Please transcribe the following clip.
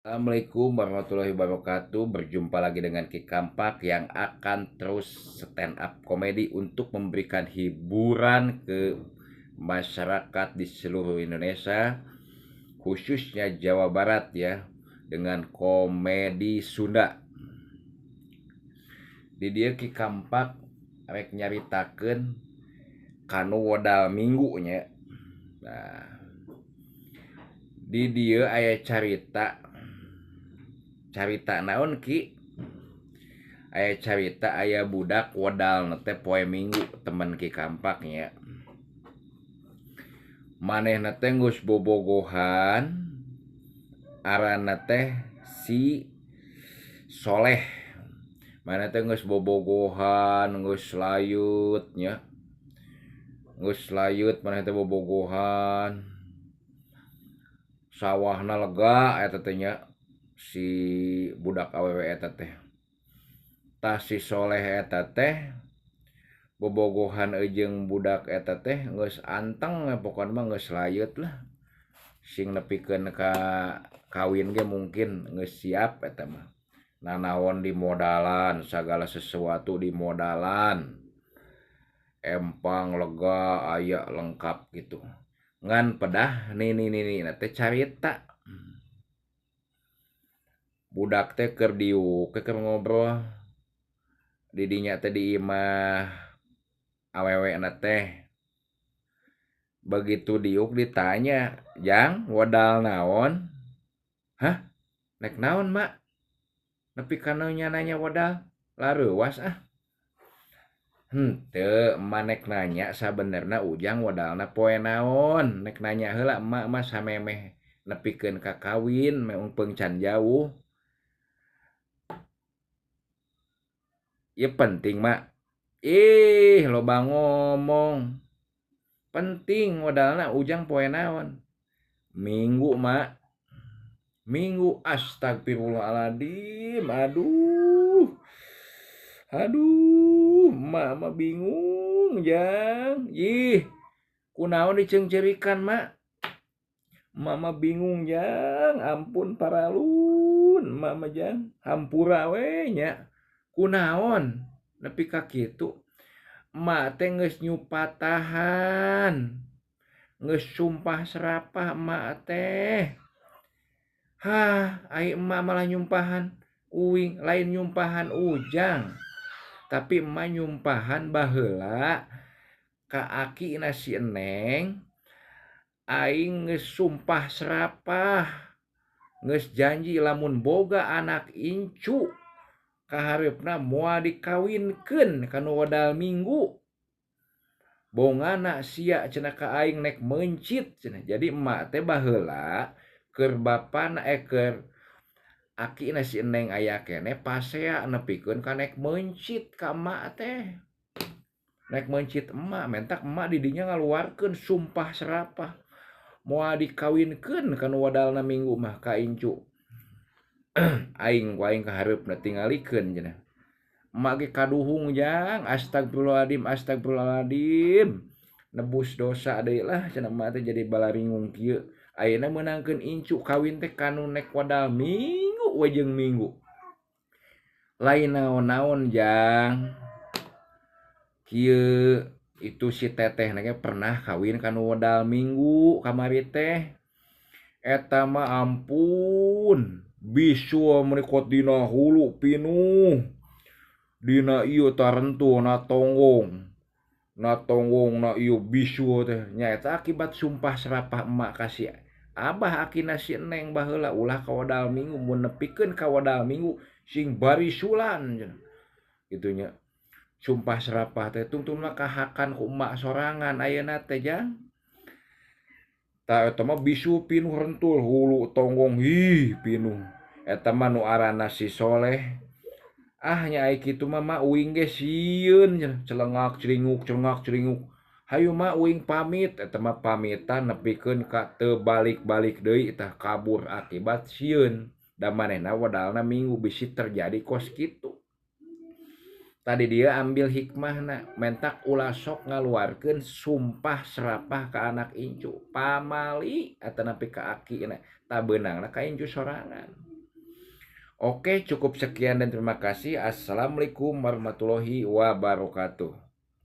Assalamualaikum warahmatullahi wabarakatuh. Berjumpa lagi dengan Ki Kampak yang akan terus stand up komedi untuk memberikan hiburan ke masyarakat di seluruh Indonesia, khususnya Jawa Barat ya, dengan komedi Sunda. Di dia Ki Kampak rek nyaritakeun kanu wodal minggunya. Nah, di dia aya carita naon Ki? Aya carita aya budak wodal teh poe minggu temen Ki Kampaknya. Manehna teh geus bobogohan, aranna teh si Soleh. Maneh teh geus bobogohan, geus layut nya. Geus layut maneh teh bobogohan. Sawahna lega eta teh nya si budak awewe eta teh. Tah si Soleh eta teh bobogohan jeung budak eta teh geus anteng pokona mah geus layut lah. Sing nepikeun ka kawin ge mungkin geus siap eta mah. Nanaon dimodalan, sagala sesuatu dimodalan. Empang lega aya lengkap gitu. Ngan pedah nih teh carita. Budak teh keur diuk keur ngobrol. Di dinya teh di imah awewe na teh. Begitu diuk ditanya, "Jang, wodal naon?" "Hah? Nek naon, Mak?" "Nepi kana nanya wodal." "Lareuwas ah." "Henteu, emak nek nanya sabenerna ujang wodalna poe naon. Nek nanya heula emak mah samemeh nepikeun ka kawin, meungpeung can jauh." "Ya penting, Mak." Loba ngomong. "Penting modalna ujang poe naon?" "Minggu, Mak." "Minggu, astagfirullahaladzim. Aduh, emak mah bingung, Jang. Kunaon diceungceurikan, Mak?" "Emak mah bingung, Jang. Ampun paralun, emak mah Jang. Hampura we nya." "Kunaon nepi ka kitu?" "Emak teh geus nyupatahan. Geus sumpah serapah emak teh." "Hah, ai emak malah nyumpahan uing, lain nyumpahan ujang. Tapi emak nyumpahan baheula ka akina si Eneng, aing geus sumpah serapah, geus janji lamun boga anak incu kahareupna moal dikawinkeun kanu wodal minggu. Bongana sia cenah ka aing nek mencit cenah." Jadi emak teh baheula keur bapana keur akina si Eneng aya kene pasea nepikeun ka nek mencit ka emak teh. Nek mencit emak mentak emak di dinya ngaluarkeun sumpah serapah moal dikawinkeun kanu wadalna minggu mah ka incu. Aing kahareupna tingalikeun cenah. Emak ge kaduhung, Jang. Astagfirullahaladzim. Nebus dosa deui lah cenah emak teh jadi balaringung kieu. Ayeuna meunangkeun incu kawin teh kanu nek wadal minggu we jeung minggu. Lain naon-naon, Jang. Kieu itu si teteh ge pernah kawin kanu wadal minggu kamari teh. Eta mah ampun, bisul menikot dina hulu pinuh. Dina ieu tarentu na tonggong na ieu bisul teh nyaeta akibat sumpah serapah emak kasih abah akina si Eneng baheula ulah ka wadal minggu mun nepikeun ka wadal minggu sing barisulan kitu nya. Sumpah serapah teh tungtungna kahakan ku emak sorangan ayeuna teh, Jang. Tah eta mah bisul pinuh rentul hulu tonggong pinuh. Eta mah nu aranna si Soleh. "Ah nya ai kitu mah uing ge sieun cenah, celengak celinguk. Hayu mah uing pamit." Eta mah pamitan nepikeun ka teu balik-balik deui tah kabur akibat sieun. Da manehna wadalna minggu bisi terjadi kos kitu. Tadi dia ambil hikmahna mentak ulah sok ngaluarkeun sumpah serapah ka anak incu. Pamali atawa nepi ka akina, tah beunangna ka incu sorangan. Oke, cukup sekian dan terima kasih. Assalamualaikum warahmatullahi wabarakatuh.